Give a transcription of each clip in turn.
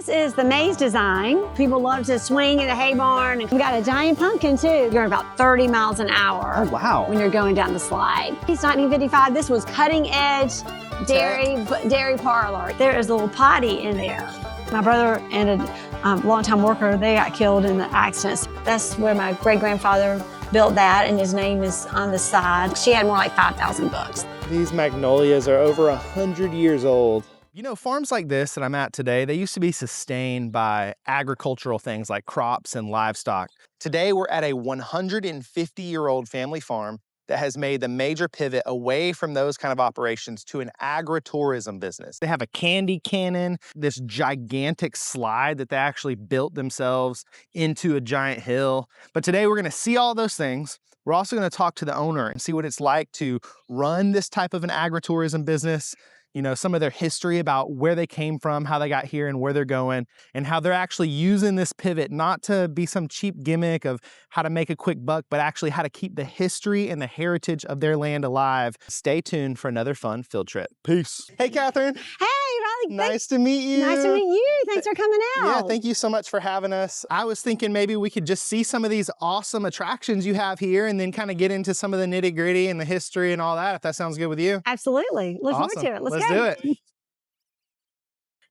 This is the maze design. People love to swing in the hay barn. We've got a giant pumpkin too. You're about 30 miles an hour. Oh, wow. When you're going down the slide. It's 1955. This was cutting edge dairy parlor. There is a little potty in there. My brother and a longtime worker, they got killed in the accidents. That's where my great-grandfather built that, and his name is on the side. She had more like 5,000 books. These magnolias are over 100 years old. You know, farms like this that I'm at today, they used to be sustained by agricultural things like crops and livestock. Today, we're at a 150-year-old family farm that has made the major pivot away from those kind of operations to an agritourism business. They have a candy cannon, this gigantic slide that they actually built themselves into a giant hill. But today we're gonna see all those things. We're also gonna talk to the owner and see what it's like to run this type of an agritourism business. You know, some of their history about where they came from, how they got here and where they're going, and how they're actually using this pivot not to be some cheap gimmick of how to make a quick buck, but actually how to keep the history and the heritage of their land alive. Stay tuned for another fun field trip. Peace. Hey, Catherine. Hey, Riley. Nice to meet you. Nice to meet you. Thanks for coming out. Yeah, thank you so much for having us. I was thinking maybe we could just see some of these awesome attractions you have here and then kind of get into some of the nitty gritty and the history and all that, if that sounds good with you. Absolutely. Look forward to it. Let's do it.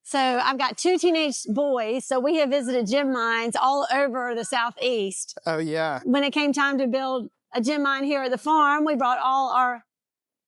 So I've got two teenage boys, so we have visited gem mines all over the Southeast. Oh, yeah. When it came time to build a gem mine here at the farm, we brought all our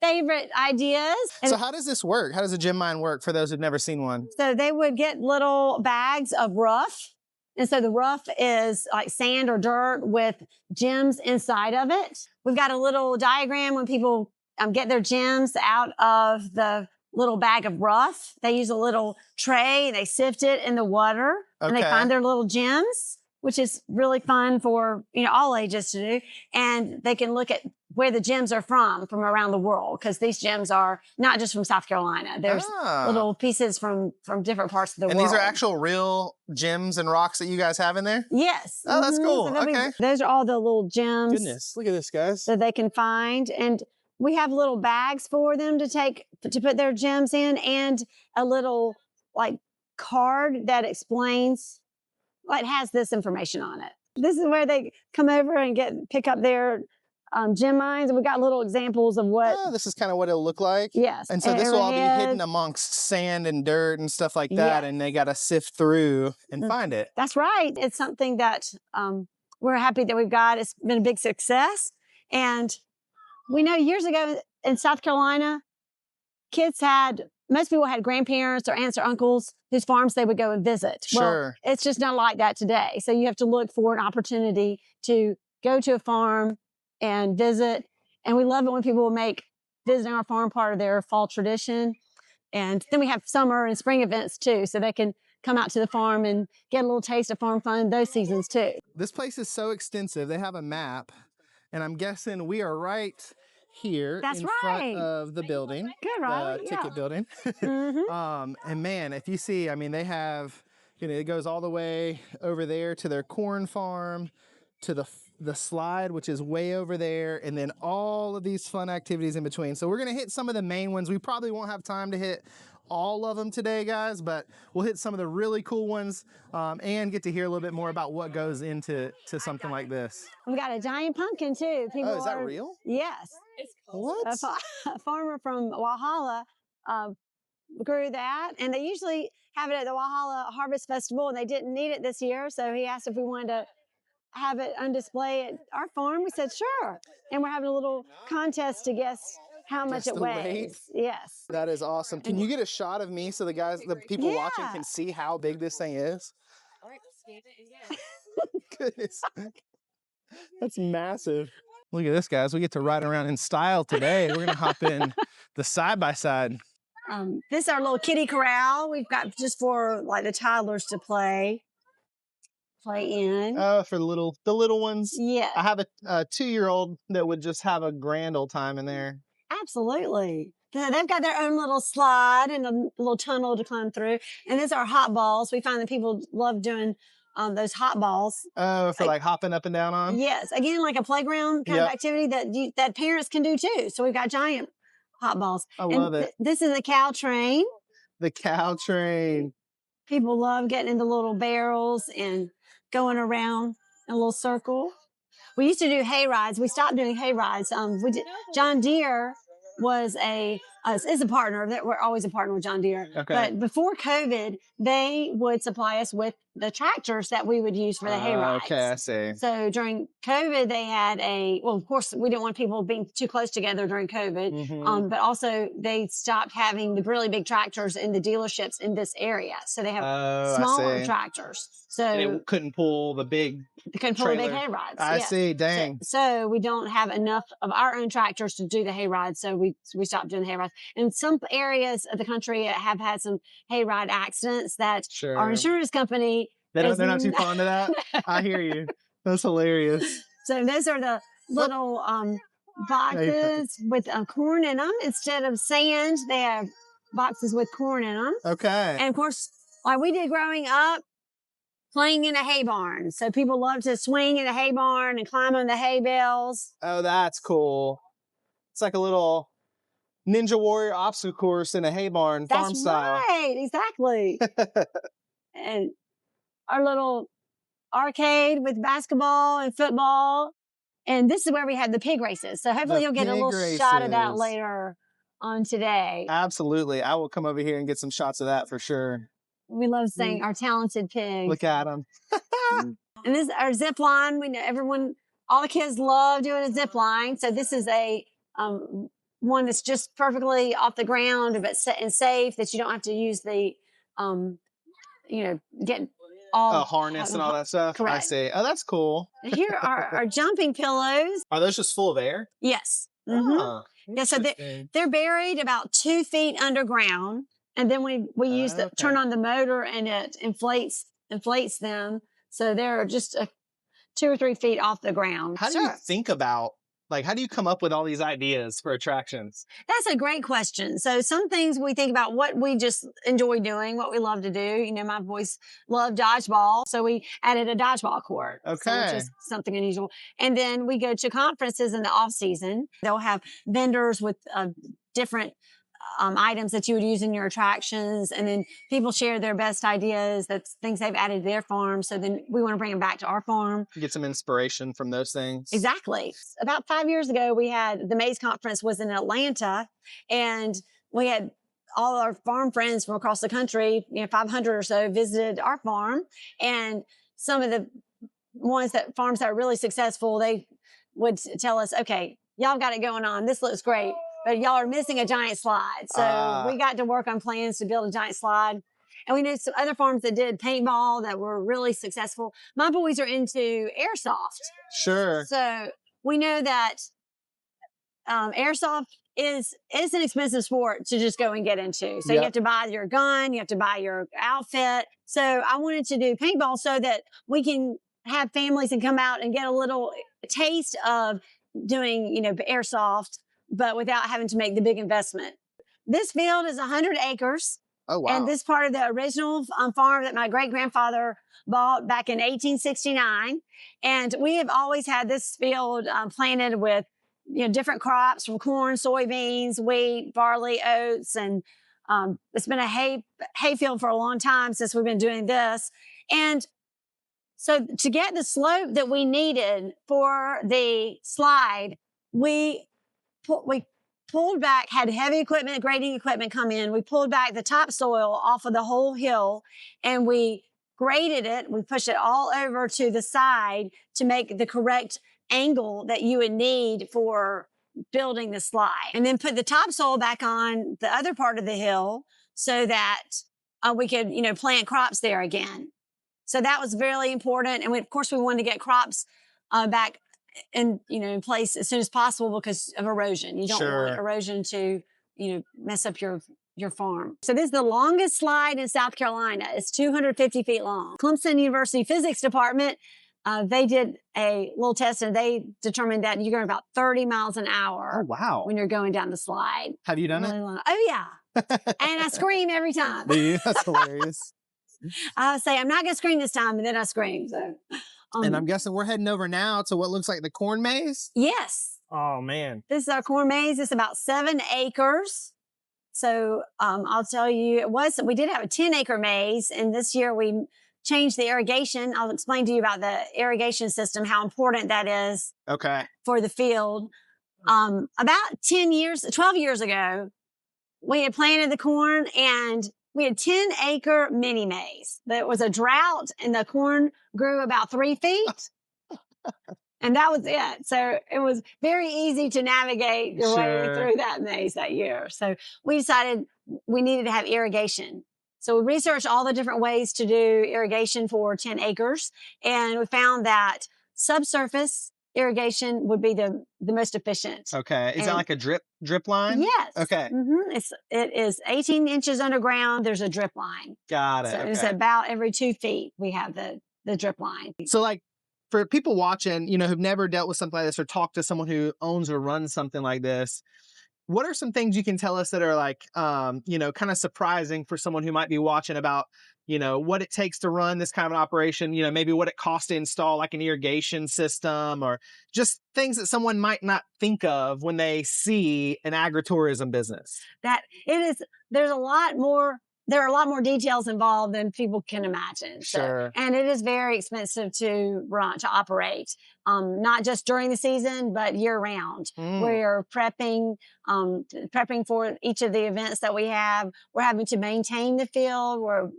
favorite ideas. So how does this work? How does a gem mine work for those who've never seen one? So they would get little bags of rough. And so the rough is like sand or dirt with gems inside of it. We've got a little diagram when people get their gems out of the little bag of rough. They use a little tray, they sift it in the water, and they find their little gems, which is really fun for, you know, all ages to do. And they can look at where the gems are from around the world, because these gems are not just from South Carolina. There's little pieces from different parts of the world. And these are actual real gems and rocks that you guys have in there? Yes. Oh, that's cool. So okay. Those are all the little gems. Goodness, look at this, guys. That they can find. And we have little bags for them to put their gems in, and a little like card that explains, like, has this information on it. This is where they come over and pick up their gem mines, and we got little examples of what. Oh, this is kind of what it'll look like. Yes. And so this will all be hidden amongst sand and dirt and stuff like that, and they got to sift through and find it. That's right. It's something that we're happy that we've got. It's been a big success, and we know years ago in South Carolina, most people had grandparents or aunts or uncles whose farms they would go and visit. Sure. Well, it's just not like that today. So you have to look for an opportunity to go to a farm and visit. And we love it when people make visiting our farm part of their fall tradition. And then we have summer and spring events too, so they can come out to the farm and get a little taste of farm fun those seasons too. This place is so extensive. They have a map. And I'm guessing we are right here in front of the building. Good, right? The ticket building. And man, if you see, I mean, they have, you know, it goes all the way over there to their corn farm, to the slide, which is way over there, and then all of these fun activities in between. So we're going to hit some of the main ones. We probably won't have time to hit all of them today, guys, but we'll hit some of the really cool ones and get to hear a little bit more about what goes into something like this. We got a giant pumpkin too. Is that real? Yes. What? A farmer from Walhalla grew that, and they usually have it at the Walhalla Harvest Festival, and they didn't need it this year, so he asked if we wanted to have it on display at our farm. We said sure, and we're having a little contest to guess how much it weighs. Yes. That is awesome. Can you get a shot of me so the people watching can see how big this thing is? All right, we'll scan it. Goodness. That's massive. Look at this, guys. We get to ride around in style today. We're going to hop in the side-by-side. This is our little kiddie corral. We've got just for like the toddlers to play in. Oh, for the little ones? Yeah. I have a 2-year-old that would just have a grand old time in there. Absolutely. They've got their own little slide and a little tunnel to climb through. And these are hot balls. We find that people love doing those hot balls. Oh, for like hopping up and down on? Yes. Again, like a playground kind of activity that parents can do too. So we've got giant hot balls. I love it. This is a cow train. The cow train. People love getting into little barrels and going around in a little circle. We used to do hay rides. We stopped doing hay rides. We did. John Deere was is a partner. That we're always a partner with John Deere. Okay. But before COVID, they would supply us with the tractors that we would use for the hay rides. Okay, I see. So during COVID, they had of course, we didn't want people being too close together during COVID. But also they stopped having the really big tractors in the dealerships in this area. So they have smaller tractors. So and it couldn't pull the big they couldn't pull the big hay rides. I see, dang. So we don't have enough of our own tractors to do the hay rides. So we stopped doing the hay rides. And some areas of the country have had some hay ride accidents that our insurance company they're not too fond of that. I hear you. That's hilarious. So those are the little boxes with corn in them. Instead of sand, they have boxes with corn in them. Okay. And of course, like we did growing up, playing in a hay barn. So people love to swing in a hay barn and climb on the hay bales. Oh, that's cool. It's like a little Ninja Warrior obstacle course in a hay barn, farm style. That's right, exactly. And our little arcade with basketball and football. And this is where we had the pig races. So hopefully you'll get a little shot of that later on today. Absolutely. I will come over here and get some shots of that for sure. We love seeing our talented pigs. Look at them. And this is our zip line. We know all the kids love doing a zip line. So this is a one that's just perfectly off the ground, but and safe, that you don't have to use the, get all a harness and all that stuff. Correct. I see. Oh, that's cool. Here are our jumping pillows. Are those just full of air? Yes. Yeah. So they're buried about 2 feet underground. And then we turn on the motor and it inflates them. So they're just 2 or 3 feet off the ground. How do you think about, how do you come up with all these ideas for attractions? That's a great question. So some things we think about what we just enjoy doing, what we love to do. My boys love dodgeball. So we added a dodgeball court. Okay. Which is something unusual. And then we go to conferences in the off season. They'll have vendors with different items that you would use in your attractions. And then people share their best ideas. That's things they've added to their farm. So then we want to bring them back to our farm. Get some inspiration from those things. Exactly. About 5 years ago, we had the Maize Conference was in Atlanta, and we had all our farm friends from across the country, 500 or so, visited our farm. And some of the farms that are really successful, they would tell us, okay, y'all got it going on. This looks great, but y'all are missing a giant slide. So we got to work on plans to build a giant slide. And we knew some other farms that did paintball that were really successful. My boys are into airsoft. Sure. So we know that airsoft is an expensive sport to just go and get into. So you have to buy your gun, you have to buy your outfit. So I wanted to do paintball so that we can have families and come out and get a little taste of doing, airsoft, but without having to make the big investment. This field is 100 acres. Oh, wow. And this part of the original farm that my great-grandfather bought back in 1869. And we have always had this field planted with, different crops from corn, soybeans, wheat, barley, oats. And it's been a hay field for a long time since we've been doing this. And so to get the slope that we needed for the slide, we pulled back, had heavy equipment, grading equipment come in. We pulled back the topsoil off of the whole hill and we graded it. We pushed it all over to the side to make the correct angle that you would need for building the slide. And then put the topsoil back on the other part of the hill so that we could, plant crops there again. So that was really important. And of course, we wanted to get crops back in place as soon as possible because of erosion. You don't want erosion to, mess up your farm. So this is the longest slide in South Carolina. It's 250 feet long. Clemson University Physics Department, they did a little test and they determined that you're going about 30 miles an hour. Oh, wow. When you're going down the slide. Have you done it? Oh, yeah. And I scream every time. Do you? That's hilarious. I say, I'm not going to scream this time, and then I scream. So, and I'm guessing we're heading over now to what looks like the corn maze? Yes. Oh, man. This is our corn maze. It's about 7 acres. So I'll tell you, we did have a 10-acre maze, and this year we changed the irrigation. I'll explain to you about the irrigation system, how important that is for the field. About 12 years ago, we had planted the corn, and we had 10-acre mini maze. There was a drought, and the corn grew about 3 feet. And that was it. So it was very easy to navigate your way through that maze that year. So we decided we needed to have irrigation. So we researched all the different ways to do irrigation for 10 acres. And we found that subsurface irrigation would be the most efficient. Okay. Is that like a drip line? Yes. Okay. It is 18 inches underground. There's a drip line. Got it. So it's about every 2 feet we have the drip line. So like, for people watching, who've never dealt with something like this or talked to someone who owns or runs something like this, what are some things you can tell us that are like, kind of surprising for someone who might be watching about, what it takes to run this kind of an operation, maybe what it costs to install like an irrigation system, or just things that someone might not think of when they see an agritourism business? There are a lot more details involved than people can imagine. Sure. And it is very expensive to operate, not just during the season, but year round. We're prepping for each of the events that we have. We're having to maintain the field.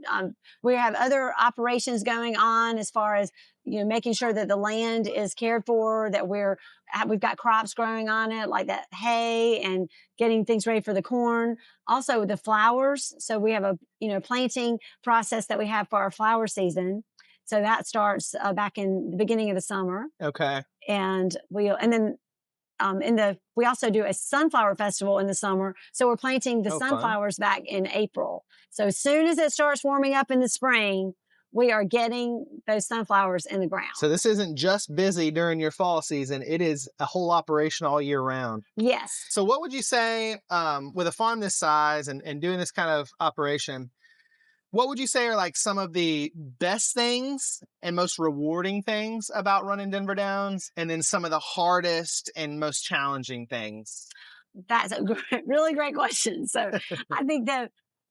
We have other operations going on as far as, making sure that the land is cared for, that we've got crops growing on it, like that hay, and getting things ready for the corn. Also the flowers. So we have a, planting process that we have for our flower season. So that starts back in the beginning of the summer. Okay. And we also do a sunflower festival in the summer. So we're planting the sunflowers back in April. So as soon as it starts warming up in the spring, we are getting those sunflowers in the ground. So this isn't just busy during your fall season. It is a whole operation all year round. Yes. So what would you say, with a farm this size and doing this kind of operation, what would you say are like some of the best things and most rewarding things about running Denver Downs, and then some of the hardest and most challenging things? That's a really great question. So I think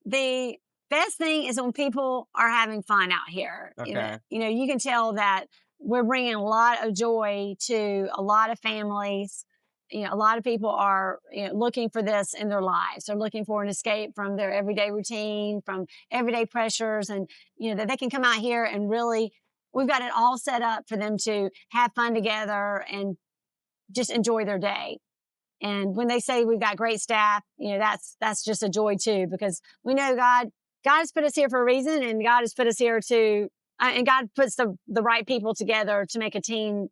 the best thing is when people are having fun out here. Okay. You can tell that we're bringing a lot of joy to a lot of families. A lot of people are looking for this in their lives. They're looking for an escape from their everyday routine, from everyday pressures, and that they can come out here and really, we've got it all set up for them to have fun together and just enjoy their day. And when they say we've got great staff, that's just a joy too, because we know God has put us here for a reason, and God has put us here and God puts the right people together to make a team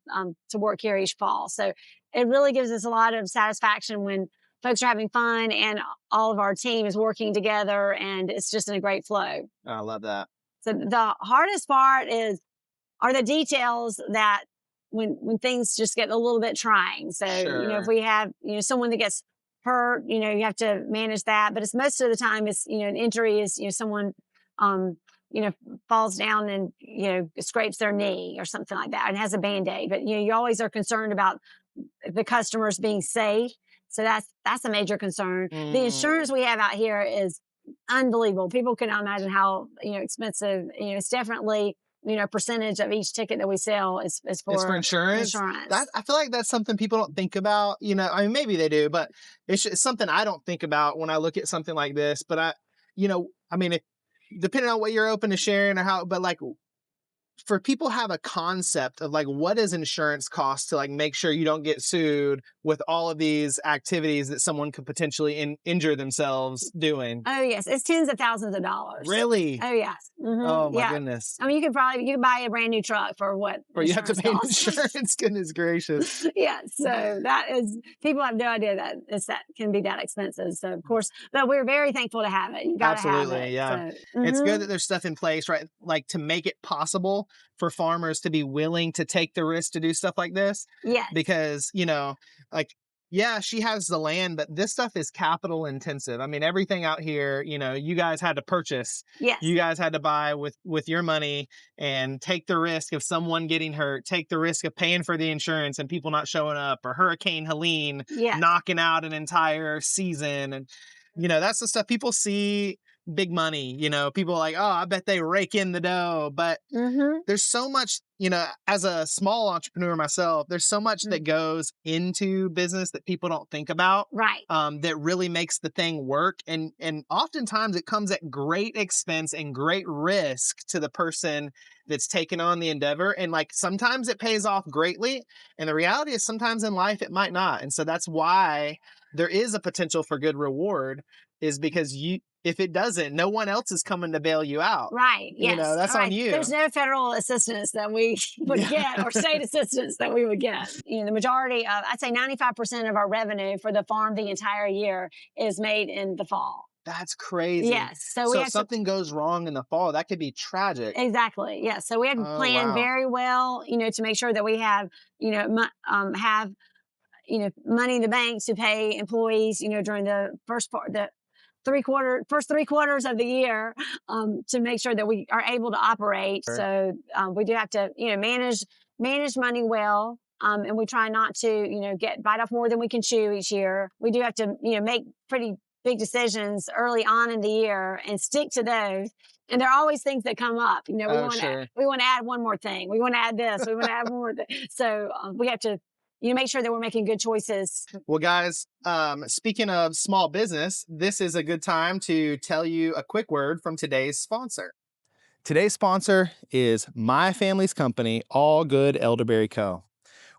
to work here each fall. So it really gives us a lot of satisfaction when folks are having fun and all of our team is working together, and it's just in a great flow. I love that. So the hardest part are the details that when things just get a little bit trying. So, if we have, someone that gets hurt, you have to manage that. But it's most of the time it's, an injury is, someone, falls down and, scrapes their knee or something like that and has a Band-Aid. But, you always are concerned about the customers being safe. So that's a major concern. The insurance we have out here is unbelievable. People cannot imagine how, expensive, it's definitely, a percentage of each ticket that we sell is for insurance. I feel like that's something people don't think about. I mean, maybe they do, but it's something I don't think about when I look at something like this. But depending on what you're open to sharing or how, but like, for people have a concept of like, what does insurance cost to like make sure you don't get sued with all of these activities that someone could potentially injure themselves doing? Oh yes, it's tens of thousands of dollars. Really? Oh yes. Mm-hmm. Oh my goodness. I mean, you could buy a brand new truck for what? Or you have to pay insurance. Goodness gracious. Yeah. So people have no idea that can be that expensive. So of course, but we're very thankful to have it. You gotta Absolutely, have it. yeah. So, It's good that there's stuff in place, right? Like to make it possible for farmers to be willing to take the risk to do stuff like this. Yeah. Because, yeah, she has the land, but this stuff is capital intensive. I mean, everything out here, you guys had to purchase. Yes. You guys had to buy with your money and take the risk of someone getting hurt, take the risk of paying for the insurance and people not showing up, or Hurricane Helene knocking out an entire season. And You know, that's the stuff people see big money, you know, people are like, oh, I bet they rake in the dough. But there's so much, you know, as a small entrepreneur myself, there's so much that goes into business that people don't think about. Right. That really makes the thing work. And oftentimes it comes at great expense and great risk to the person that's taken on the endeavor. And like sometimes it pays off greatly. And the reality is sometimes in life it might not. And so that's why there is a potential for good reward, is because if it doesn't, no one else is coming to bail you out. Right. Yes. You know, that's on you. There's no federal assistance that we would get, or state assistance that we would get. You know, the majority of, I'd say 95% of our revenue for the farm the entire year is made in the fall. That's crazy. Yes. So if something goes wrong in the fall, that could be tragic. Exactly. Yes. So we had to plan very well, you know, to make sure that we have, you know, money in the bank to pay employees, you know, during the first 3 quarters of the year, to make sure that we are able to operate. Sure. So we do have to, you know, manage money well. And we try not to, you know, bite off more than we can chew each year. We do have to, you know, make pretty big decisions early on in the year and stick to those. And there are always things that come up. You know, we want to add one more thing. We want to add this. We want to add more. So we have to, you know, make sure that we're making good choices. Well, guys, speaking of small business, this is a good time to tell you a quick word from today's sponsor. Today's sponsor is my family's company, All Good Elderberry Co.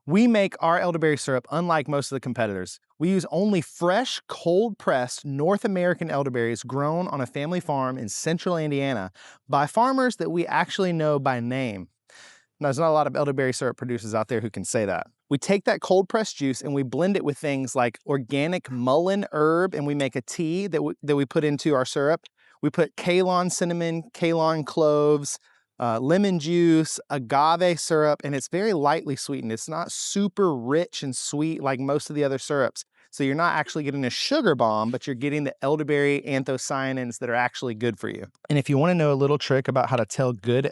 We make our elderberry syrup unlike most of the competitors. We use only fresh, cold-pressed North American elderberries grown on a family farm in central Indiana by farmers that we actually know by name. Now, there's not a lot of elderberry syrup producers out there who can say that. We take that cold-pressed juice and we blend it with things like organic mullein herb, and we make a tea that we put into our syrup. We put Ceylon cinnamon, Ceylon cloves, lemon juice, agave syrup, and it's very lightly sweetened. It's not super rich and sweet like most of the other syrups. So you're not actually getting a sugar bomb, but you're getting the elderberry anthocyanins that are actually good for you. And if you want to know a little trick about how to tell good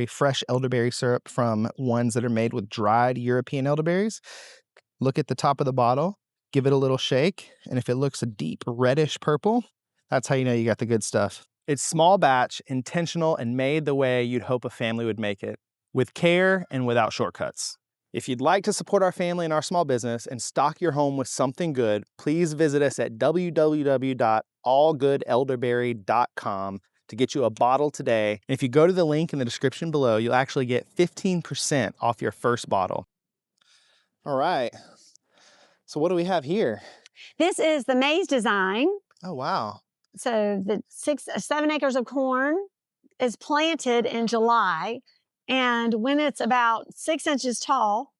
fresh elderberry syrup from ones that are made with dried European elderberries, look at the top of the bottle, give it a little shake, and if it looks a deep reddish purple, that's how you know you got the good stuff. It's small batch, intentional, and made the way you'd hope a family would make it, with care and without shortcuts. If you'd like to support our family and our small business and stock your home with something good, please visit us at www.allgoodelderberry.com to get you a bottle today. And if you go to the link in the description below, you'll actually get 15% off your first bottle. All right. So what do we have here? This is the maize design. Oh, wow. So the 7 acres of corn is planted in July. And when it's about 6 inches tall,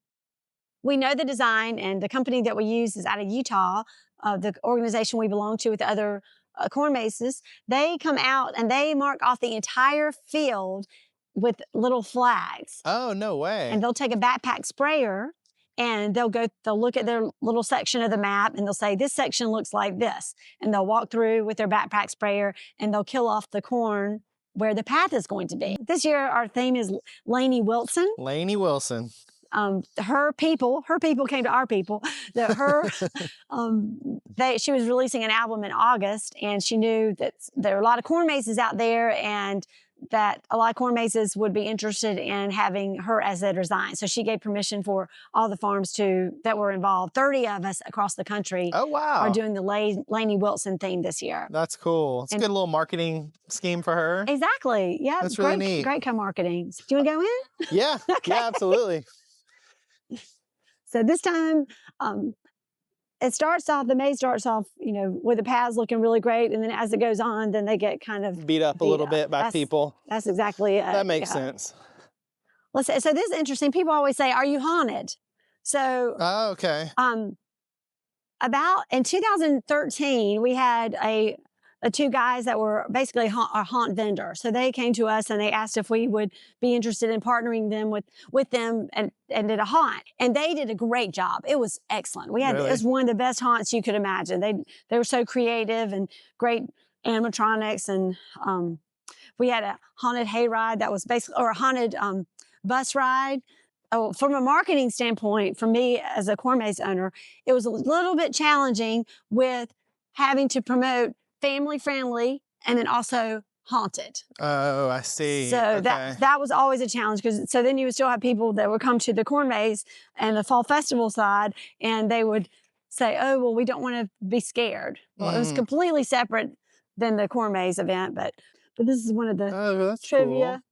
we know the design, and the company that we use is out of Utah, the organization we belong to with the other corn mazes. They come out and they mark off the entire field with little flags. Oh, no way. And they'll take a backpack sprayer and they'll look at their little section of the map and they'll say, this section looks like this. And they'll walk through with their backpack sprayer and they'll kill off the corn where the path is going to be. This year, our theme is Lainey Wilson. Lainey Wilson. Her people came to our people. She was releasing an album in August, and she knew that there are a lot of corn mazes out there, and that a lot of corn mazes would be interested in having her as their design. So she gave permission for all the farms that were involved. 30 of us across the country are doing the Lainey Wilson theme this year. That's cool. It's a good little marketing scheme for her. Exactly. Yeah. That's really neat. Great co-marketing. Do you want to go in? Yeah. Okay. Yeah, absolutely. So this time, the maze starts off, you know, with the paths looking really great. And then as it goes on, then they get kind of beat up a little bit by people. That's exactly it. That makes sense. So this is interesting. People always say, are you haunted? So, okay. About in 2013, we had two guys that were basically a haunt vendor. So they came to us and they asked if we would be interested in partnering them with them and did a haunt. And they did a great job. It was excellent. It was one of the best haunts you could imagine. They were so creative and great animatronics. And we had a haunted hayride that was or a haunted bus ride. Oh, from a marketing standpoint, for me as a corn maze owner, it was a little bit challenging with having to promote family friendly, and then also haunted. Oh, I see. So Okay. that was always a challenge, because so then you would still have people that would come to the corn maze and the fall festival side, and they would say, "Oh, well, we don't want to be scared." Well, it was completely separate than the corn maze event, but this is one of the that's trivia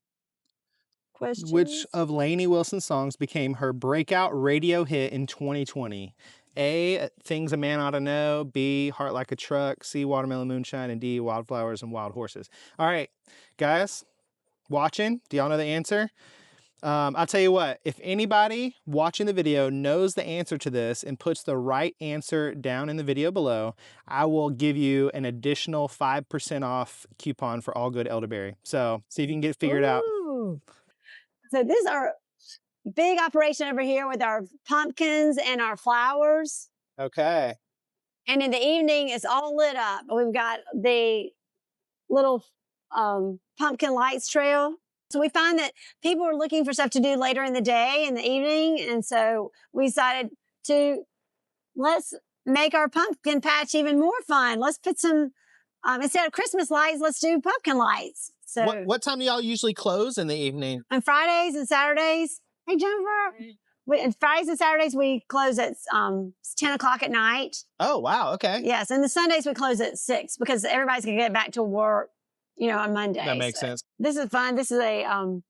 questions. Which questions. of Lainey Wilson's songs became her breakout radio hit in 2020? A, Things a Man Ought to Know. B, Heart Like a Truck. C, Watermelon Moonshine. And D, Wildflowers and Wild Horses. All right, guys, watching, do y'all know the answer? I'll tell you what, if anybody watching the video knows the answer to this and puts the right answer down in the video below, I will give you an additional 5% off coupon for All Good Elderberry. So see if you can get it figured out. So this is our big operation over here with our pumpkins and our flowers. Okay. And in the evening, it's all lit up. We've got the little pumpkin lights trail. So we find that people are looking for stuff to do later in the day, in the evening. And so we decided to let's make our pumpkin patch even more fun. Let's put some, instead of Christmas lights, let's do pumpkin lights. So what time do y'all usually close in the evening? On Fridays and Saturdays. Hey, Jennifer. And Fridays and Saturdays, we close at 10 o'clock at night. Oh, wow. Okay. Yes. And the Sundays, we close at 6 because everybody's going to get back to work, you know, on Monday. That makes sense. This is fun. This is a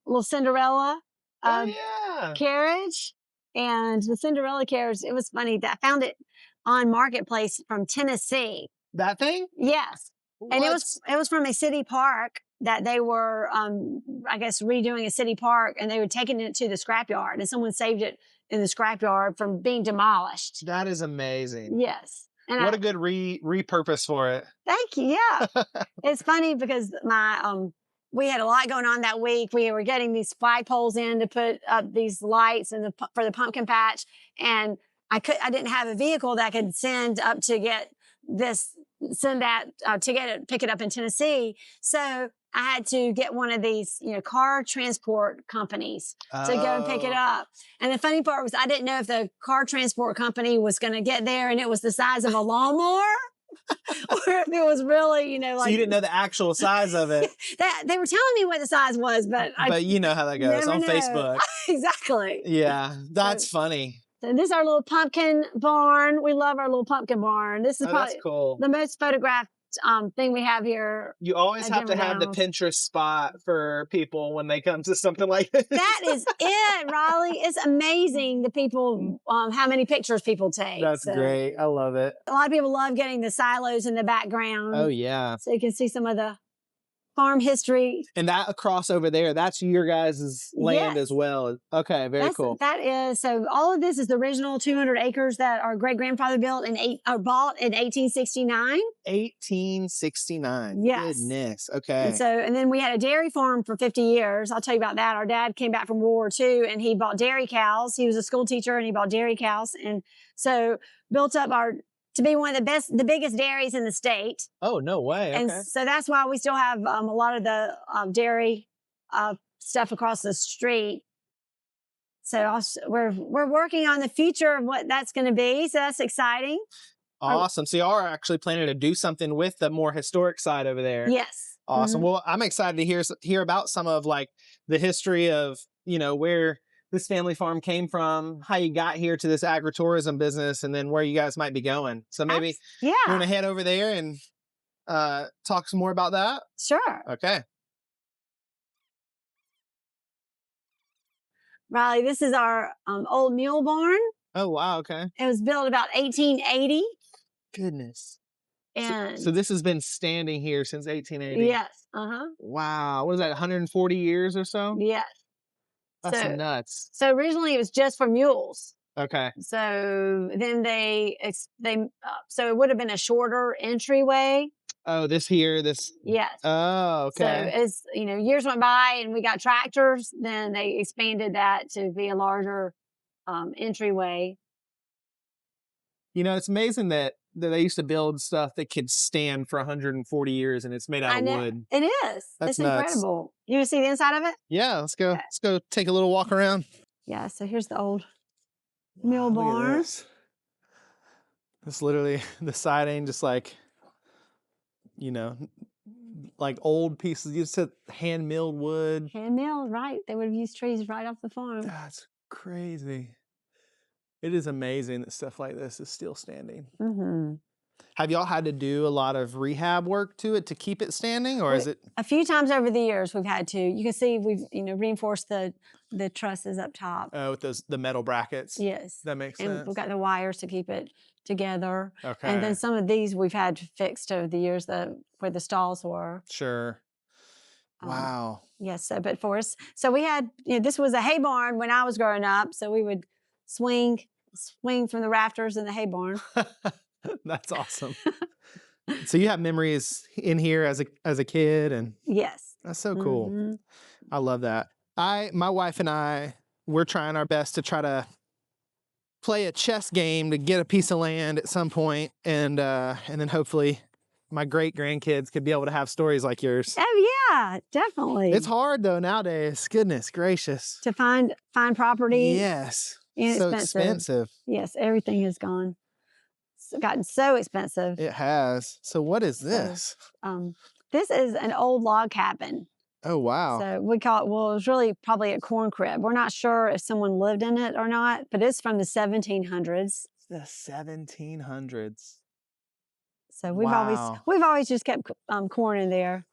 little Cinderella carriage. And the Cinderella carriage, it was funny. I found it on Marketplace from Tennessee. That thing? Yes. What? And it was from a city park that they were, I guess, redoing a city park, and they were taking it to the scrapyard, and someone saved it in the scrapyard from being demolished. That is amazing. Yes. And what a good repurpose for it. Thank you. Yeah. It's funny because we had a lot going on that week. We were getting these flagpoles in to put up these lights for the pumpkin patch, and I didn't have a vehicle that I could send up to pick it up in Tennessee. So I had to get one of these, car transport companies to go and pick it up. And the funny part was I didn't know if the car transport company was going to get there and it was the size of a lawnmower or if it was really, like. So you didn't know the actual size of it. They were telling me what the size was, but you know how that goes on Facebook. Exactly. Yeah, that's funny. And this is our little pumpkin barn. We love our little pumpkin barn. This is probably cool. The most photographed thing we have here. You always have to have the Pinterest spot for people when they come to something like this. That is it, Riley. It's amazing the people, how many pictures people take. That's great. I love it. A lot of people love getting the silos in the background. Oh, yeah. So you can see some of the farm history. And that across over there, that's your guys' land as well. Okay, very cool. That is. So all of this is the original 200 acres that our great-grandfather bought in 1869. 1869. Yes. Goodness. Okay. And then we had a dairy farm for 50 years. I'll tell you about that. Our dad came back from World War II and he bought dairy cows. He was a school teacher and he bought dairy cows. And so built up to be one of the biggest dairies in the state. Oh, no way. Okay. And so that's why we still have a lot of the dairy stuff across the street. So we're working on the future of what that's going to be. So that's exciting. Awesome. So y'all are actually planning to do something with the more historic side over there. Yes. Awesome. Mm-hmm. Well, I'm excited to hear about some of the history of, where this family farm came from, how you got here to this agritourism business, and then where you guys might be going. So maybe you want to head over there and talk some more about that? Sure. Okay. Riley, this is our old mule barn. Oh, wow. Okay. It was built about 1880. Goodness. And so this has been standing here since 1880? Yes. Uh-huh. Wow. What is that, 140 years or so? Yes. That's nuts. So originally it was just for mules. Okay. So then so it would have been a shorter entryway. Oh, this. Yes. Oh, okay. So as years went by and we got tractors, then they expanded that to be a larger entryway. It's amazing that they used to build stuff that could stand for 140 years and it's made out of wood. It is. It's incredible. You want to see the inside of it? Yeah, let's go. Let's go take a little walk around. Yeah, so here's the old mule barn. This literally, the siding just you know, like old pieces. You said hand milled wood. Hand milled, right? They would have used trees right off the farm. That's crazy. It is amazing that stuff like this is still standing. Mm-hmm. Have y'all had to do a lot of rehab work to it to keep it standing, or is it? A few times over the years we've had to. You can see we've reinforced the trusses up top. Oh, with the metal brackets. Yes, that makes and sense. we've got the wires to keep it together. Okay. And then some of these we've had fixed over the years, where the stalls were. Sure. Wow. Yes, but for us, so we had, this was a hay barn when I was growing up, so we would swing from the rafters in the hay barn. That's awesome. So you have memories in here as a kid, and yes, that's so cool. Mm-hmm. I love that. My wife and I, we're trying our best to try to play a chess game to get a piece of land at some point, and then hopefully my great grandkids could be able to have stories like yours. Oh yeah, definitely. It's hard though nowadays. Goodness gracious. To find property. Yes. So expensive. Yes, everything has gotten so expensive. It has. So what is this? This is an old log cabin. Oh wow. So we call it, well, it was really probably a corn crib. We're not sure if someone lived in it or not, but it's from the 1700s. The 1700s. So we've always just kept corn in there.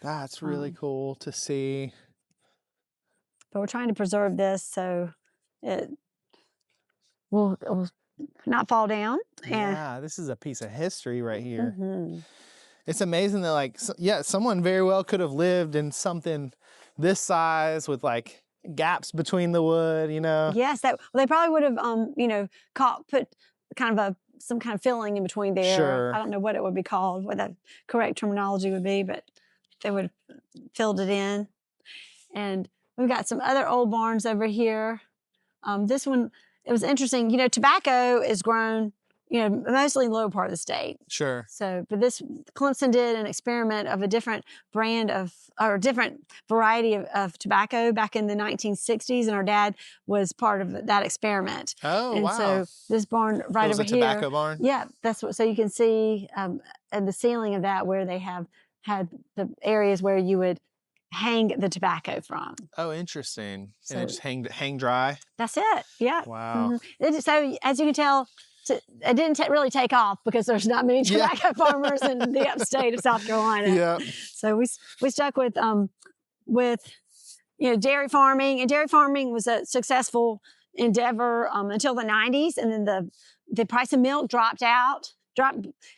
That's really cool to see. But we're trying to preserve this so it will not fall down. Yeah, this is a piece of history right here. Mm-hmm. It's amazing that someone very well could have lived in something this size with like gaps between the wood, Yes, they probably would have put kind of some kind of filling in between there. Sure. I don't know what it would be called, what the correct terminology would be, but they would have filled it in. And we've got some other old barns over here. This one, it was interesting. Tobacco is grown, mostly in the lower part of the state. Sure. So, but Clemson did an experiment of a different different variety of tobacco back in the 1960s, and our dad was part of that experiment. Oh, and wow. So this barn right over here. It was a tobacco barn? Yeah, so you can see at the ceiling of that where they have had the areas where you would hang the tobacco from. Oh, interesting. And it just hang dry? That's it, yeah. Wow. Mm-hmm. So as you can tell, it didn't really take off because there's not many tobacco farmers in the upstate of South Carolina. Yeah. So we stuck with dairy farming, and dairy farming was a successful endeavor until the 90s, and then the price of milk dropped,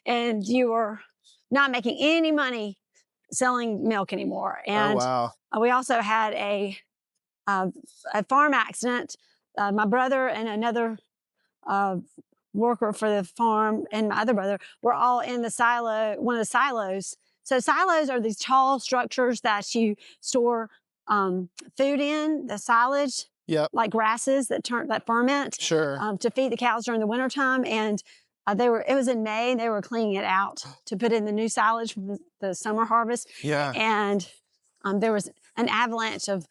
and you were not making any money selling milk anymore. And we also had a farm accident. My brother and another worker for the farm and my other brother were all in one of the silos. So silos are these tall structures that you store food in, the silage, like grasses that ferment, to feed the cows during the wintertime. And it was in May, and they were cleaning it out to put in the new silage from the summer harvest. Yeah. And there was an avalanche of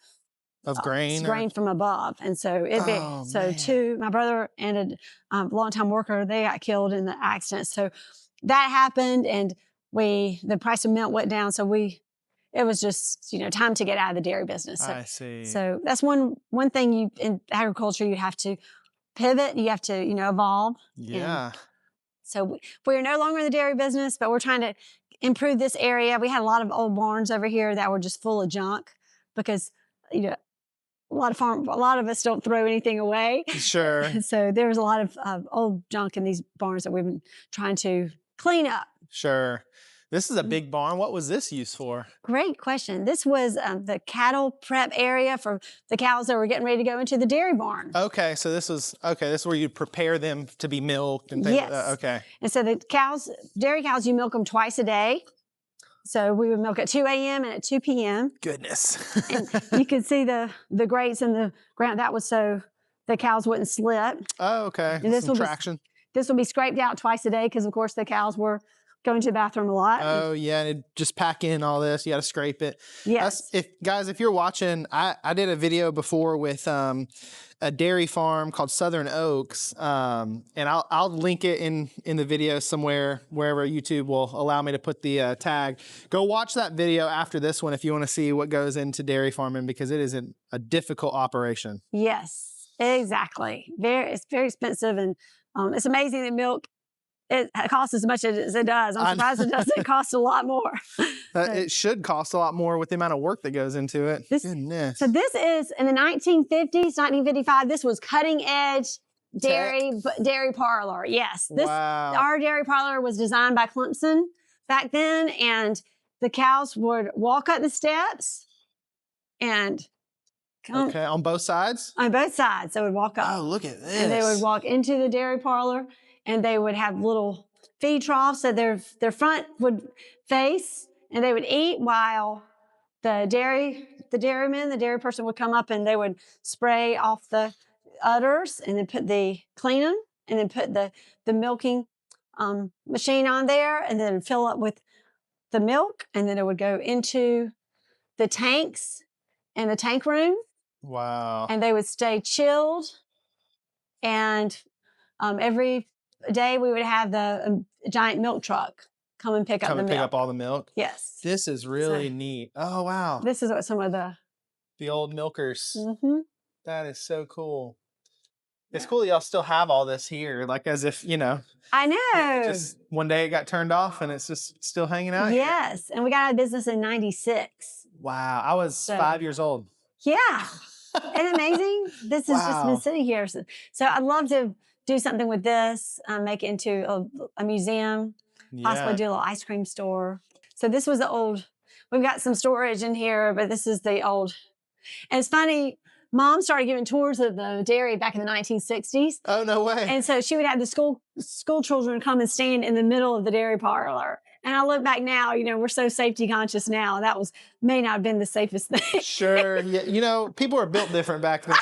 grain from above, and so my brother and a longtime worker, they got killed in the accident. So that happened, and the price of milk went down. So it was just time to get out of the dairy business. So, I see. So that's one thing in agriculture, you have to pivot, you have to evolve. Yeah. And so we're no longer in the dairy business, but we're trying to improve this area. We had a lot of old barns over here that were just full of junk because a lot of us don't throw anything away. Sure. So there was a lot of old junk in these barns that we've been trying to clean up. Sure. This is a big barn. What was this used for? Great question. This was the cattle prep area for the cows that were getting ready to go into the dairy barn. Okay, so this is where you prepare them to be milked and things. Yes. Okay. And so dairy cows, you milk them twice a day. So we would milk at 2 a.m. and at 2 p.m. Goodness. And you could see the grates in the ground. That was so the cows wouldn't slip. Oh, okay. And this Some traction. This will be scraped out twice a day because, of course, the cows were going to the bathroom a lot. Oh yeah, and just pack in all this. You got to scrape it. Yes. If you're watching, I did a video before with a dairy farm called Southern Oaks, and I'll link it in the video somewhere, wherever YouTube will allow me to put the tag. Go watch that video after this one if you want to see what goes into dairy farming, because it is a difficult operation. Yes, exactly. It's very expensive, and it's amazing that milk, it costs as much as it does. I'm surprised it doesn't cost a lot more. It should cost a lot more with the amount of work that goes into it. Goodness. So this is in the 1950s, 1955. This was cutting edge dairy parlor. Yes. Our dairy parlor was designed by Clemson back then, and the cows would walk up the steps and come. Okay, on both sides? On both sides. They would walk up. Oh, look at this. And they would walk into the dairy parlor, and they would have little feed troughs so their front would face, and they would eat while the dairy person would come up, and they would spray off the udders and then clean them, and then put the milking machine on there, and then fill up with the milk, and then it would go into the tanks in the tank room. Wow. And they would stay chilled, and every day we would have the giant milk truck come and pick up the milk. Pick up all the milk? Yes. This is really neat. Oh, wow. This is what some of the old milkers. Mm-hmm. That is so cool. It's cool y'all still have all this here, like as if, I know. Just one day it got turned off and it's just still hanging out. Yes. And we got out of business in 96. Wow. I was 5 years old. Yeah. Isn't it amazing? This has just been sitting here. So I'd love to do something with this, make it into a museum, possibly do a little ice cream store. So this was the old, we've got some storage in here, but this is the old. And it's funny, Mom started giving tours of the dairy back in the 1960s. Oh, no way. And so she would have the school children come and stand in the middle of the dairy parlor. And I look back now, we're so safety conscious now. That may not have been the safest thing. Sure. Yeah, people were built different back then.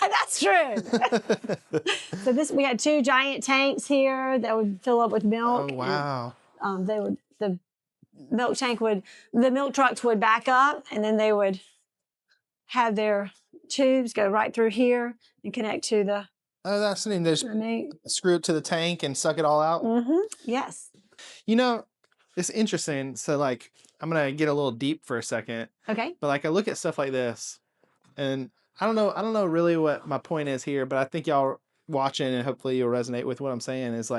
That's true. So we had 2 giant tanks here that would fill up with milk. Oh, wow. And, the milk trucks would back up, and then they would have their tubes go right through here and connect to the. Oh, that's neat. They just screw it to the tank and suck it all out. Mm-hmm. Yes. It's interesting. So, I'm gonna get a little deep for a second. Okay. But I look at stuff like this, and I don't know really what my point is here, but I think y'all watching and hopefully you'll resonate with what I'm saying is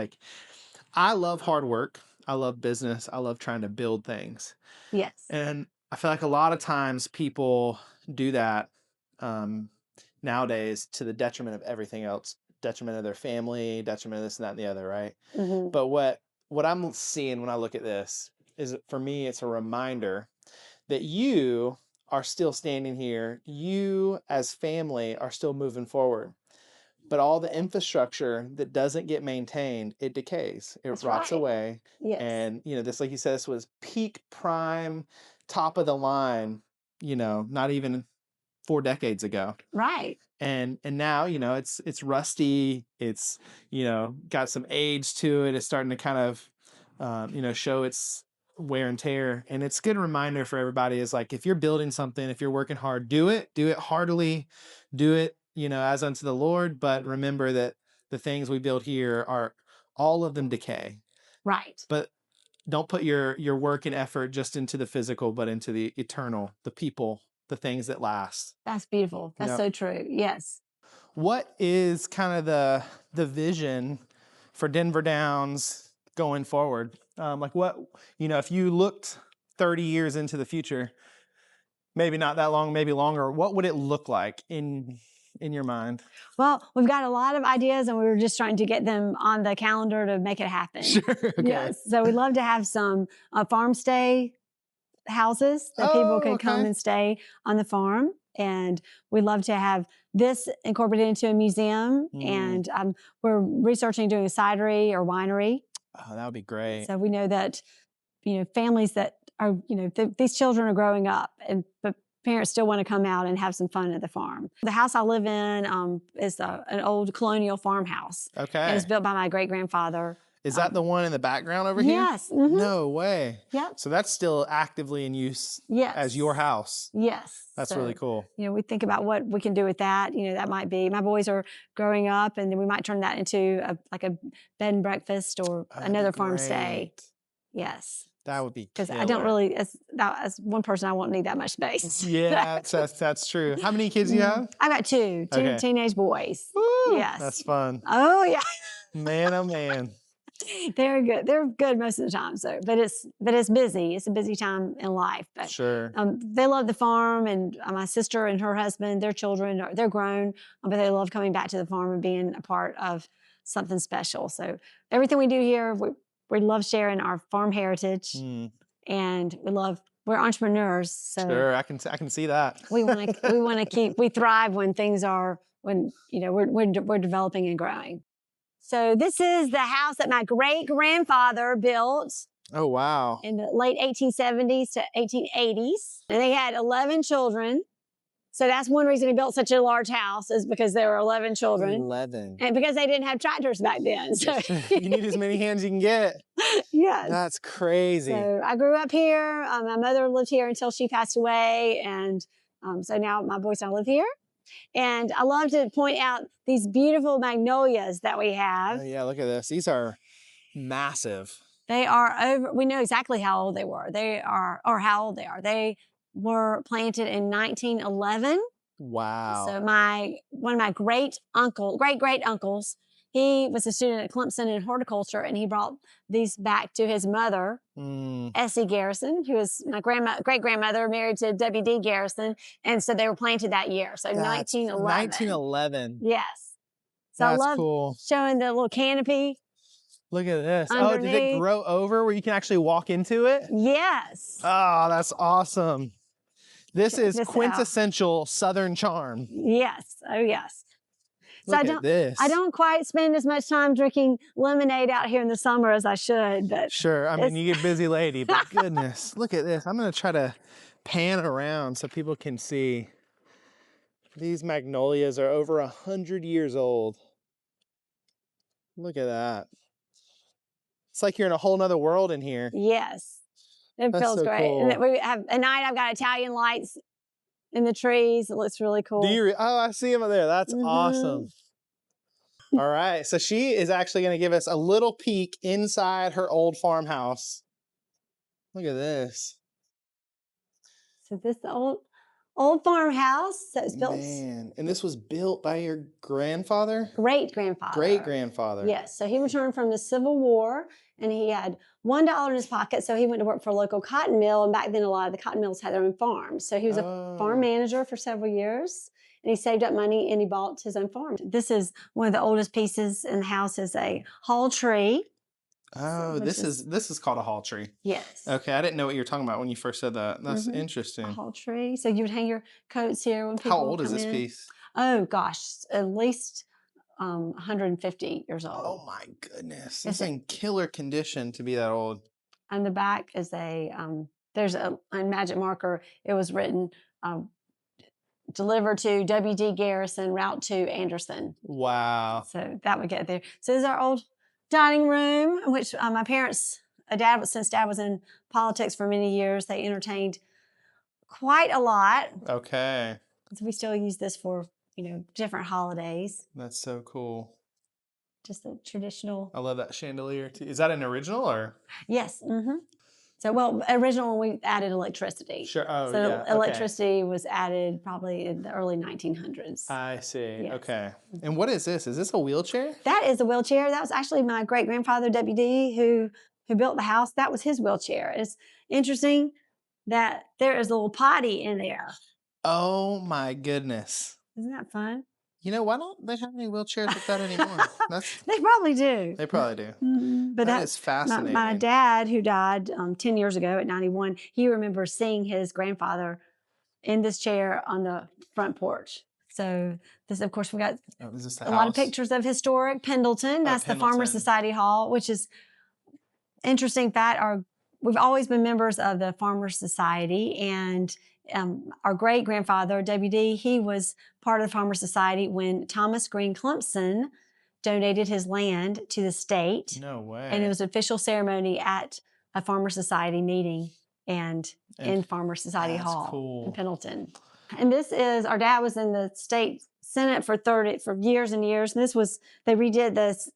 I love hard work. I love business. I love trying to build things. Yes. And I feel like a lot of times people do that nowadays to the detriment of everything else, detriment of their family, detriment of this and that and the other, right? Mm-hmm. But what I'm seeing when I look at this is, for me, it's a reminder that you are still standing here. You as family are still moving forward. But all the infrastructure that doesn't get maintained, it decays. It rots away. Yes. And, this, like you said, this was peak prime, top of the line, not even 4 decades ago. Right. And now, it's rusty. It's, got some age to it. It's starting to kind of, show its wear and tear. And it's a good reminder for everybody is if you're building something, if you're working hard, do it heartily, do it, as unto the Lord. But remember that the things we build here are all of them decay. Right. But don't put your work and effort just into the physical, but into the eternal, the people, the things that last. That's beautiful. That's so true. Yes. What is kind of the vision for Denver Downs going forward? What, if you looked 30 years into the future, maybe not that long, maybe longer, what would it look like in your mind? Well, we've got a lot of ideas, and we were just trying to get them on the calendar to make it happen. Sure. Okay. Yes. So we'd love to have some farm stay houses that people could come and stay on the farm. And we'd love to have this incorporated into a museum. And we're researching doing a cidery or winery. Oh, that would be great. So we know that, families that are, these children are growing up, but parents still want to come out and have some fun at the farm. The house I live in is an old colonial farmhouse. Okay. It was built by my great-grandfather. Is that the one in the background over here? Yes. Mm-hmm. No way. Yep. So that's still actively in use as your house. Yes. That's really cool. You know, we think about what we can do with that. You know, that might be, my boys are growing up, and then we might turn that into like a bed and breakfast or another farm stay. Yes. That would be because I don't really, as one person, I won't need that much space. Yeah, that's true. How many kids do you have? I've got two teenage boys. Woo, yes. That's fun. Oh, yeah. Man, oh, man. They're good. They're good most of the time. So, but it's busy. It's a busy time in life. But sure. They love the farm, and my sister and her husband, their children, they're grown, but they love coming back to the farm and being a part of something special. So everything we do here, we love sharing our farm heritage, and we're entrepreneurs. So sure, I can see that. we want to we thrive when things are, when, you know, we're developing and growing. So this is the house that my great-grandfather built. Oh, wow. In the late 1870s to 1880s. And they had 11 children. So that's one reason he built such a large house, is because there were 11 children. 11. And because they didn't have tractors back then. So you need as many hands you can get. Yes. That's crazy. So I grew up here. My mother lived here until she passed away. And so now my boys and I live here. And I love to point out these beautiful magnolias that we have. Oh, yeah, look at this. These are massive. They are we know exactly how old they were. How old they are. They were planted in 1911. Wow. So one of my great great uncles, he was a student at Clemson in horticulture, and he brought these back to his mother, Essie Garrison, who was my great grandmother, married to W.D. Garrison, and so they were planted that year. So 1911. 1911. Yes. So I love showing the little canopy. Look at this. Underneath. Oh, did it grow over where you can actually walk into it? Yes. Oh, that's awesome. This is quintessential Southern charm. Yes. Oh, yes. So Look at this. I don't quite spend as much time drinking lemonade out here in the summer as I should. But sure. I mean, you get a busy lady, but goodness, look at this. I'm going to try to pan around so people can see. These magnolias are over 100 years old. Look at that. It's like you're in a whole nother world in here. Yes. It feels so great. Cool. And we have, at night, I've got Italian lights in the trees. It looks really cool. Do you? Oh, I see them there. That's awesome. All right. So she is actually going to give us a little peek inside her old farmhouse. Look at this. So this is the old farmhouse that was built. Man, and this was built by your grandfather? Great-grandfather. Great-grandfather. Yes. So he returned from the Civil War, and he had $1 in his pocket, so he went to work for a local cotton mill, and back then a lot of the cotton mills had their own farms. So he was a farm manager for several years, and he saved up money, and he bought his own farm. This is one of the oldest pieces in the house, is a hall tree. Oh, this is called a hall tree. Yes. Okay, I didn't know what you were talking about when you first said that. That's interesting. A hall tree. So you would hang your coats here when people How old is this piece? Oh gosh, at least 150 years old. Oh my goodness, it's in killer condition to be that old. On the back is there's a magic marker. It was written, delivered to W.D. Garrison, route to Anderson. Wow. So that would get there. So this is our old dining room, in which my parents, since Dad was in politics for many years, they entertained quite a lot. Okay. So we still use this for, you know, different holidays. That's so cool. Just the traditional. I love that chandelier too. Is that an original or? Yes. So, well, original when we added electricity. Sure. Oh, so yeah. electricity was added probably in the early 1900s. I see. Yes. Okay. And what is this? Is this a wheelchair? That is a wheelchair. That was actually my great-grandfather, W.D., who built the house. That was his wheelchair. It's interesting that there is a little potty in there. Oh, my goodness. Isn't that fun? You know, why don't they have any wheelchairs like that anymore? They probably do. They probably do. But that is fascinating. My dad, who died 10 years ago at 91, he remembers seeing his grandfather in this chair on the front porch. So this, of course, we got a lot of pictures of historic Pendleton. That's the Farmers Society Hall, which is interesting fact. We've always been members of the Farmers Society, and our great-grandfather, W.D., he was part of the Farmers Society when Thomas Green Clemson donated his land to the state. No way. And it was an official ceremony at a Farmer Society meeting and in Farmer Society Hall in Pendleton. And this is, our dad was in the state Senate for years and years. And this was, they redid this,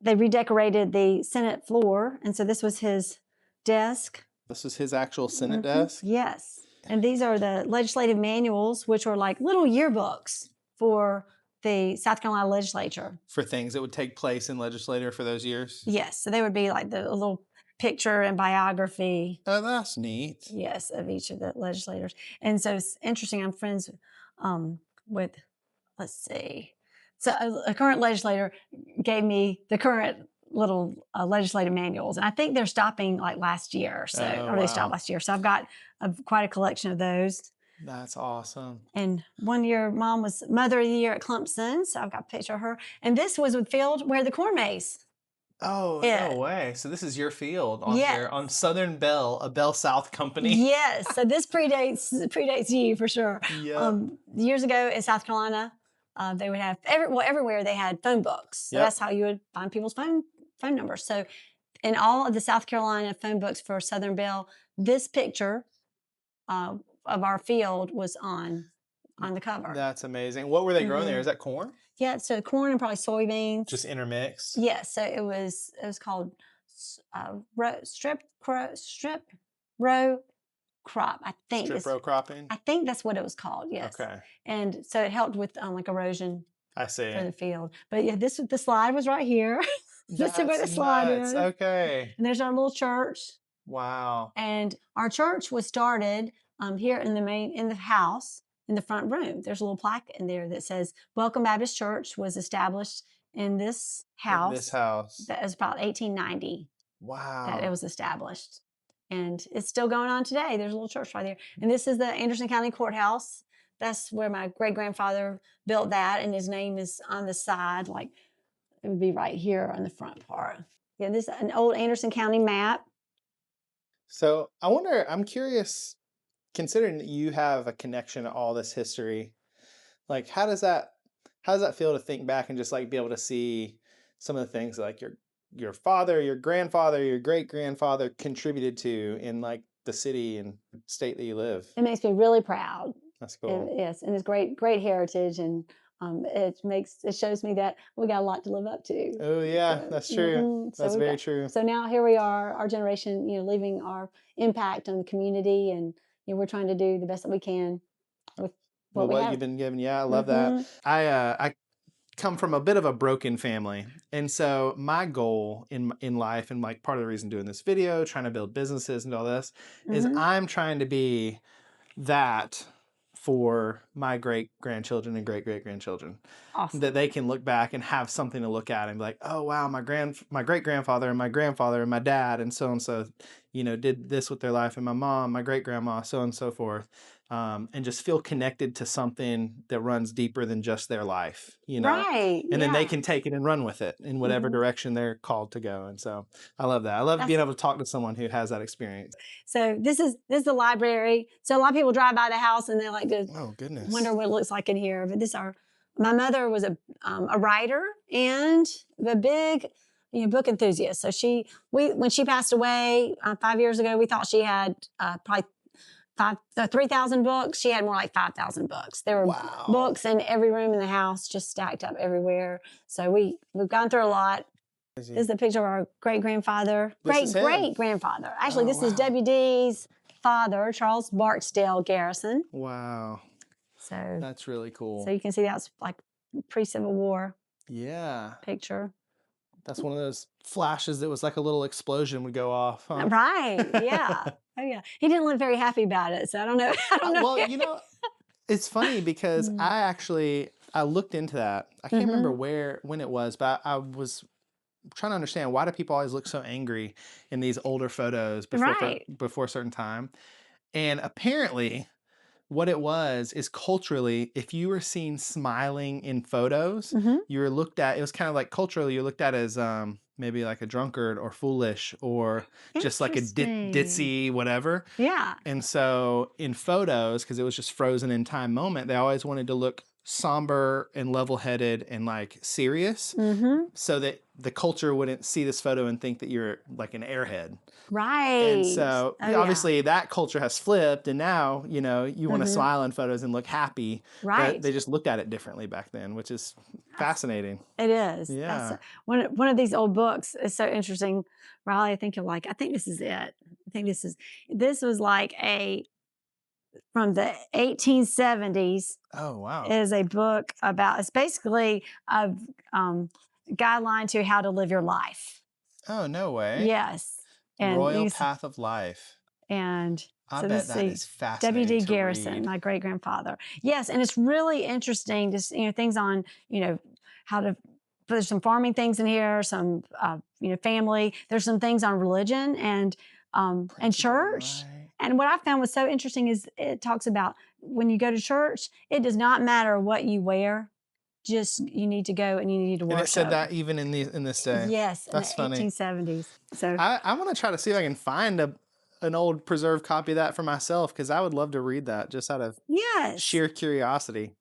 they redecorated the Senate floor. And so this was his desk. This is his actual Senate desk? Yes. And these are the legislative manuals, which are like little yearbooks for the South Carolina legislature. For things that would take place in legislature for those years? Yes. So they would be like a little picture and biography. Oh, that's neat. Yes, of each of the legislators. And so it's interesting. I'm friends with, let's see. So a current legislator gave me the current little legislative manuals. And I think they're stopping like last year. So, or they stopped last year. So I've got quite a collection of those. That's awesome. And one year, Mom was Mother of the Year at Clemson. So I've got a picture of her. And this was with field where the corn maze. Oh, no way. So this is your field on here on Southern Bell, a Bell South company. Yes. So this predates you for sure. Yeah. Years ago in South Carolina, they would have, everywhere they had phone books. So that's how you would find people's phone numbers. So in all of the South Carolina phone books for Southern Bell, this picture of our field was on the cover. That's amazing. What were they growing there? Is that corn? Yeah, so corn and probably soybeans. Just intermixed? Yes, so it was called strip row crop, I think. Strip row cropping? I think that's what it was called, yes. Okay. And so it helped with like erosion. I see. For the field. But yeah, the slide was right here. This is where the slide is. Okay. And there's our little church. Wow. And our church was started here in the house. In the front room, there's a little plaque in there that says, Welcome Baptist Church was established in this house. In this house. That was about 1890. Wow. That it was established. And it's still going on today. There's a little church right there. And this is the Anderson County Courthouse. That's where my great-grandfather built that. And his name is on the side, like it would be right here on the front part. Yeah, this is an old Anderson County map. So I wonder, I'm curious, considering that you have a connection to all this history, like how does that feel to think back and just like be able to see some of the things like your father, your grandfather, your great grandfather contributed to in like the city and state that you live? It makes me really proud. That's cool. Yes, and it's great heritage, and it shows me that we got a lot to live up to. Oh yeah, that's true. That's very true. So now here we are, our generation, leaving our impact on the community, and we're trying to do the best that we can with what you've been given. Yeah, I love that. I come from a bit of a broken family, and so my goal in life, and like part of the reason doing this video, trying to build businesses and all this, is I'm trying to be that for my great-grandchildren and great-great-grandchildren. Awesome. That they can look back and have something to look at and be like, oh wow, my great-grandfather and my grandfather and my dad and so did this with their life, and my mom, my great-grandma, so on and so forth. And just feel connected to something that runs deeper than just their life, Right. And then they can take it and run with it in whatever direction they're called to go. And so I love that. I love being able to talk to someone who has that experience. So this is the library. So a lot of people drive by the house and they like to wonder what it looks like in here. But my mother was a writer and a big book enthusiast. So when she passed away 5 years ago, we thought she had probably 3,000 books. She had more like 5,000 books. There were books in every room in the house, just stacked up everywhere. So we've gone through a lot. This is a picture of our great-grandfather. Great-great-grandfather. Actually, this is WD's father, Charles Barksdale Garrison. Wow. So that's really cool. So you can see that's like pre-Civil War. Yeah. Picture. That's one of those flashes that was like a little explosion would go off. Huh? Right. Yeah. Oh yeah. He didn't look very happy about it, so I don't know. Well, it's funny because I looked into that. I can't remember when it was, but I was trying to understand, why do people always look so angry in these older photos before a certain time? And apparently what it was is culturally, if you were seen smiling in photos, you were looked at, it was kind of like culturally, you're looked at as maybe like a drunkard or foolish or just like a ditzy, whatever. Yeah. And so in photos, because it was just frozen in time moment, they always wanted to look somber and level-headed and like serious, so that the culture wouldn't see this photo and think that you're like an airhead. Right. And so obviously that culture has flipped, and now, you know, you want to smile in photos and look happy. Right. But they just looked at it differently back then, which is fascinating. It is. Yeah. That's one of these old books is so interesting. Riley, I think you'll like. I think this is it. I think this was like from the 1870s. Oh, wow. Is a book about. It's basically a guideline to how to live your life. Oh, no way. Yes. And Royal Path of Life. And I so bet that is fascinating. W.D. Garrison, my great grandfather. Yes, and it's really interesting to things on how to. There's some farming things in here, some family. There's some things on religion and church. Right. And what I found was so interesting is it talks about when you go to church, it does not matter what you wear. Just you need to go and you need to worship. And it said that even in this day. Yes, that's in the funny. 1870s. So I want to try to see if I can find an old preserved copy of that for myself, because I would love to read that just out of sheer curiosity.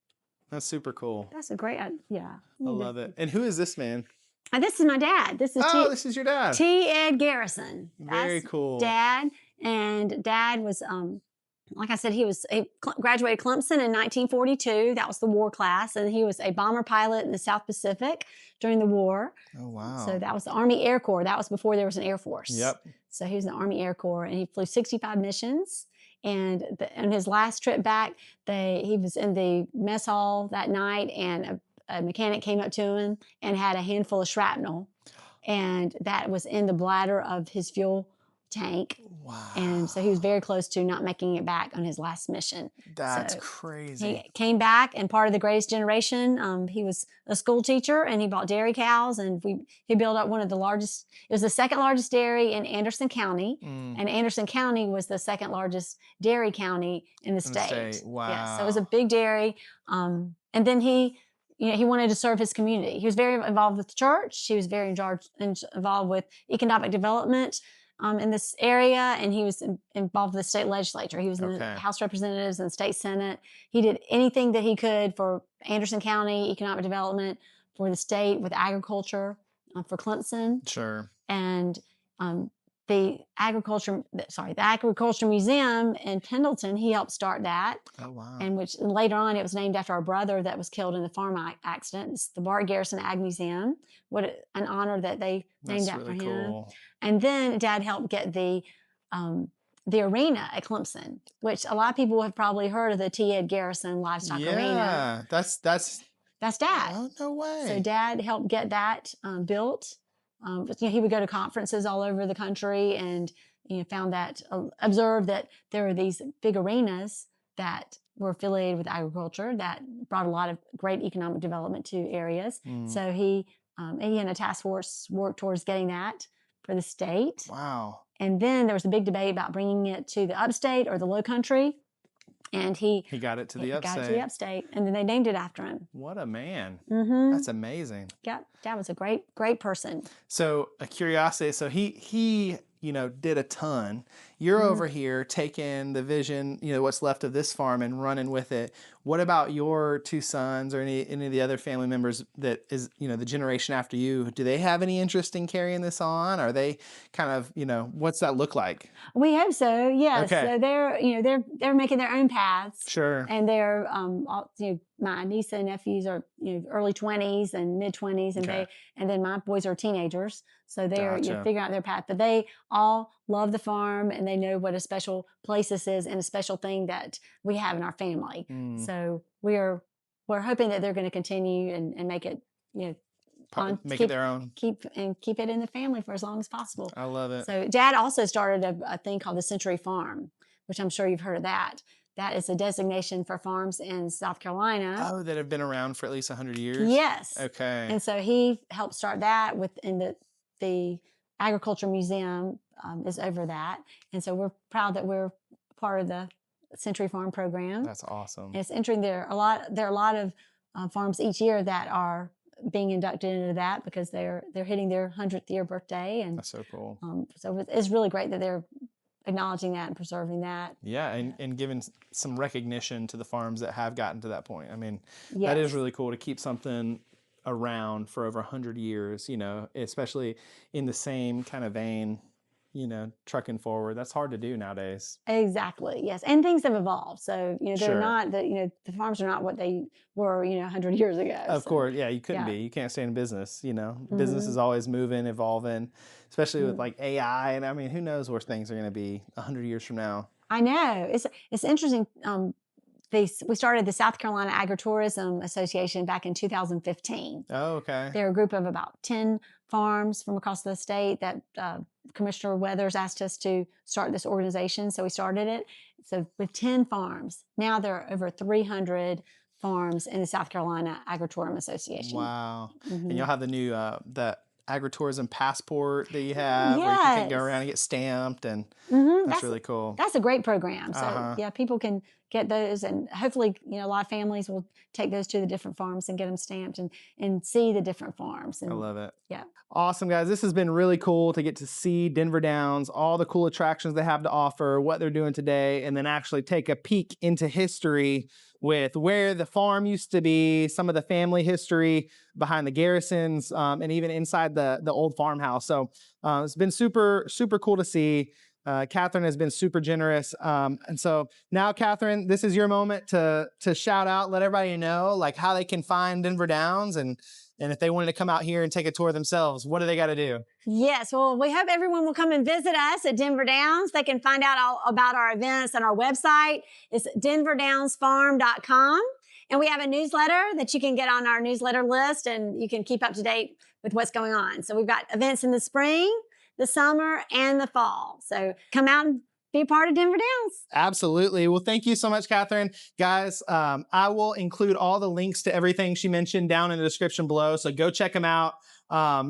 That's super cool. That's a great idea. I love it. And who is this man? And this is my dad. This is your dad. T. Ed Garrison. Very cool. Dad. And Dad was, like I said, he graduated Clemson in 1942. That was the war class. And he was a bomber pilot in the South Pacific during the war. Oh, wow. So that was the Army Air Corps. That was before there was an Air Force. Yep. So he was in the Army Air Corps, and he flew 65 missions. And on his last trip back, he was in the mess hall that night, and a mechanic came up to him and had a handful of shrapnel. And that was in the bladder of his fuel tank. Wow. And so he was very close to not making it back on his last mission. That's crazy. He came back and part of the greatest generation. He was a school teacher, and he bought dairy cows, and he built up one of the largest, it was the second largest dairy in Anderson County. And Anderson County was the second largest dairy county in the state. Wow. Yeah, so it was a big dairy. And then he wanted to serve his community. He was very involved with the church. He was very involved with economic development in this area, and he was involved with the state legislature. He was in the House of Representatives and state Senate. He did anything that he could for Anderson County economic development, for the state with agriculture, for Clemson. Sure. And the agriculture museum in Pendleton, he helped start that. Oh, wow. And which later on it was named after our brother that was killed in the farm accident. It's the Bart Garrison Ag Museum. What an honor that they named that really for cool. him. And then Dad helped get the arena at Clemson, which a lot of people have probably heard of, the T. Ed Garrison Livestock Arena. Yeah, that's Dad. Oh, no way. So Dad helped get that built. He would go to conferences all over the country and observed that there were these big arenas that were affiliated with agriculture that brought a lot of great economic development to areas. So he and a task force worked towards getting that for the state. Wow. And then there was a big debate about bringing it to the upstate or the low country. And he got it to the upstate. Got it to the upstate, and then they named it after him. What a man. That's amazing. Yeah, Dad was a great person. So a curiosity, so he did a ton. You're over here taking the vision, what's left of this farm and running with it. What about your two sons or any of the other family members that is, the generation after you? Do they have any interest in carrying this on? Are they kind of, what's that look like? We hope so. Yes. Okay. So they're making their own paths. Sure. And they're, my niece and nephews are, early 20s and mid 20s, and then my boys are teenagers. So they're figuring out their path, but they all love the farm, and they know what a special place this is and a special thing that we have in our family. So we're hoping that they're going to continue and make it, make it their own. Keep it in the family for as long as possible. I love it. So Dad also started a thing called the Century Farm, which I'm sure you've heard of that. That is a designation for farms in South Carolina. Oh, that have been around for at least 100 years? Yes. Okay. And so he helped start that within the Agriculture Museum is over that. And so we're proud that we're part of the Century Farm program. That's awesome. And it's entering there are a lot of farms each year that are being inducted into that because they're hitting their 100th year birthday. And that's so cool. So it's really great that they're acknowledging that and preserving that. Yeah, and giving some recognition to the farms that have gotten to that point. I mean, Yes. that is really cool to keep something around for over 100 years, especially in the same kind of vein, trucking forward. That's hard to do nowadays. Exactly. Yes. And things have evolved. So, they're Sure. not the farms are not what they were, 100 years ago. Of course. Yeah, you couldn't yeah. be. You can't stay in business, Business is always moving, evolving, especially with like AI. And I mean, who knows where things are going to be 100 years from now. I know. It's interesting. We started the South Carolina AgriTourism Association back in 2015. Oh, okay. They're a group of about 10 farms from across the state that Commissioner Weathers asked us to start this organization, so we started it. So with 10 farms, now there are over 300 farms in the South Carolina AgriTourism Association. Wow. And you'll have the new that agritourism passport that you have, where you can go around and get stamped, and that's really cool. That's a great program. So yeah, people can get those, and hopefully, a lot of families will take those to the different farms and get them stamped and see the different farms. And, I love it. Yeah. Awesome, guys. This has been really cool to get to see Denver Downs, all the cool attractions they have to offer, what they're doing today, and then actually take a peek into history with where the farm used to be, some of the family history behind the Garrisons, and even inside the Old Farmhouse. So it's been super, super cool to see. Catherine has been super generous. And so now, Catherine, this is your moment to shout out, let everybody know like how they can find Denver Downs, and if they wanted to come out here and take a tour themselves, what do they got to do? Yes, well, we hope everyone will come and visit us at Denver Downs. They can find out all about our events on our website. It's denverdownsfarm.com. And we have a newsletter that you can get on our newsletter list, and you can keep up to date with what's going on. So we've got events in the spring, the summer, and the fall. So come out and be a part of Denver Downs. Absolutely. Well, thank you so much, Catherine. Guys, I will include all the links to everything she mentioned down in the description below. So go check them out.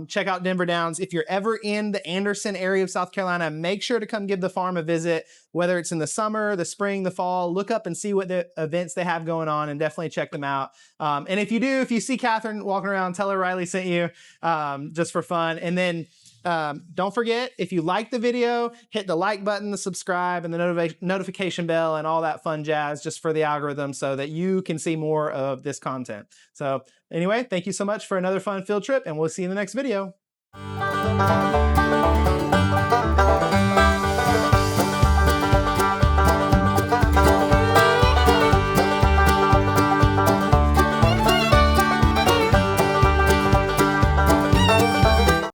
Check out Denver Downs. If you're ever in the Anderson area of South Carolina, make sure to come give the farm a visit, whether it's in the summer, the spring, the fall. Look up and see what the events they have going on, and definitely check them out. And if you see Catherine walking around, tell her Riley sent you, just for fun. And then don't forget, if you like the video, hit the like button, the subscribe, and the notification bell, and all that fun jazz, just for the algorithm, so that you can see more of this content. So anyway, thank you so much for another fun field trip, and we'll see you in the next video.